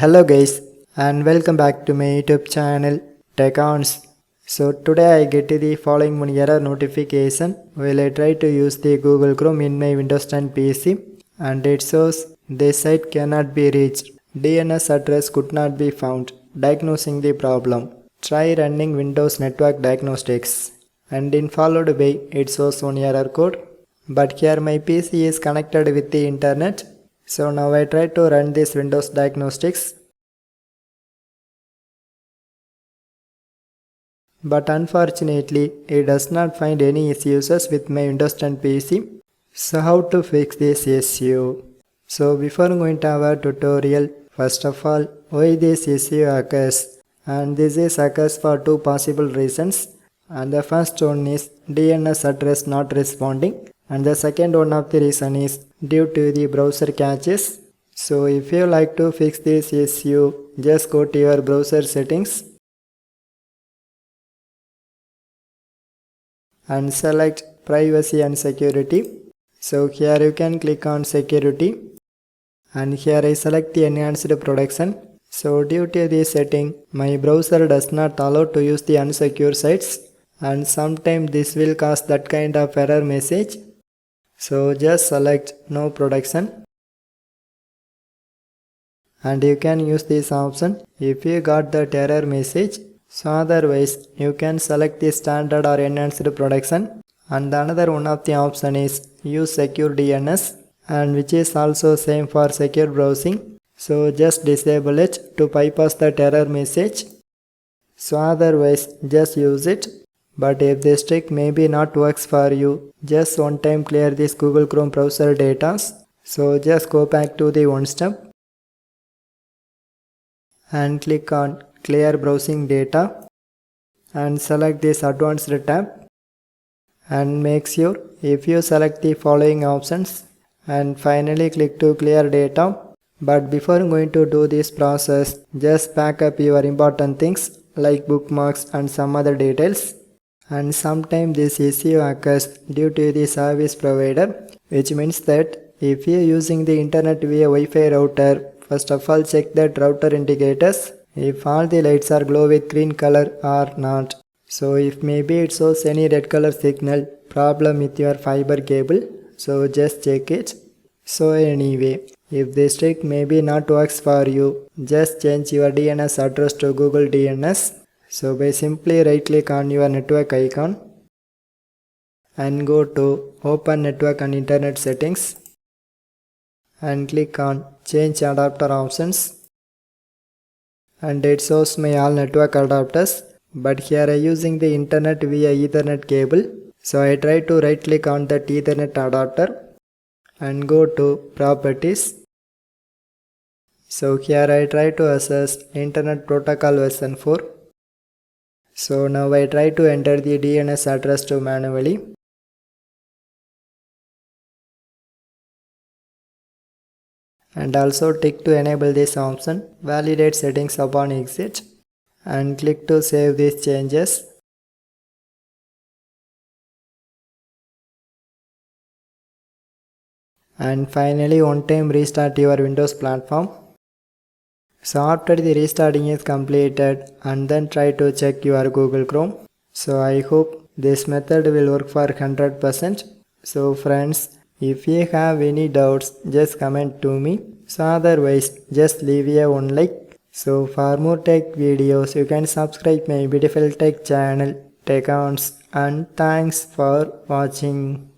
Hello guys and welcome back to my YouTube channel TechOns. So today I get the following one error notification while I try to use the Google Chrome in my Windows 10 PC and it shows this site cannot be reached. DNS address could not be found. Diagnosing the problem. Try running Windows Network Diagnostics. And in followed by it shows one error code. But here my PC is connected with the internet. So now I try to run this Windows Diagnostics. But unfortunately, it does not find any issues with my Windows 10 PC. So how to fix this issue? So before going to our tutorial, first of all, why this issue occurs? And this is occurs for two possible reasons. And the first one is DNS address not responding. And the second one of the reason is due to the browser caches. So if you like to fix this issue, just go to your browser settings and select privacy and security. So here you can click on security and here I select the enhanced protection. So due to this setting, my browser does not allow to use the unsecure sites and sometimes this will cause that kind of error message. So just select no protection and you can use this option if you got that error message. So otherwise you can select the standard or enhanced protection and another one of the option is use secure DNS and which is also same for secure browsing. So just disable it to bypass that error message. So otherwise just use it. But if this trick maybe not works for you, just one time clear this Google Chrome browser data. So just go back to the one step and click on clear browsing data and select this advanced tab and make sure if you select the following options and finally click to clear data. But before going to do this process, just back up your important things like bookmarks and some other details. And sometimes this issue occurs due to the service provider, which means that if you are using the internet via Wi-Fi router, first of all check that router indicators if all the lights are glow with green color or not. So if maybe it shows any red color signal problem with your fiber cable, so just check it. So anyway, if this trick maybe not works for you, just change your DNS address to Google DNS. So by simply right click on your network icon and go to open network and internet settings and click on change adapter options and it shows my all network adapters, but here I using the internet via Ethernet cable. So I try to right click on that Ethernet adapter and go to properties. So here I try to access Internet Protocol version 4. So now I try to enter the DNS address to manually. And also tick to enable this option, validate settings upon exit and click to save these changes. And finally one time restart your Windows platform. So after the restarting is completed and then try to check your Google Chrome. So I hope this method will work for 100%. So friends, if you have any doubts just comment to me. So otherwise just leave a one like. So for more tech videos you can subscribe my beautiful tech channel TechOns and thanks for watching.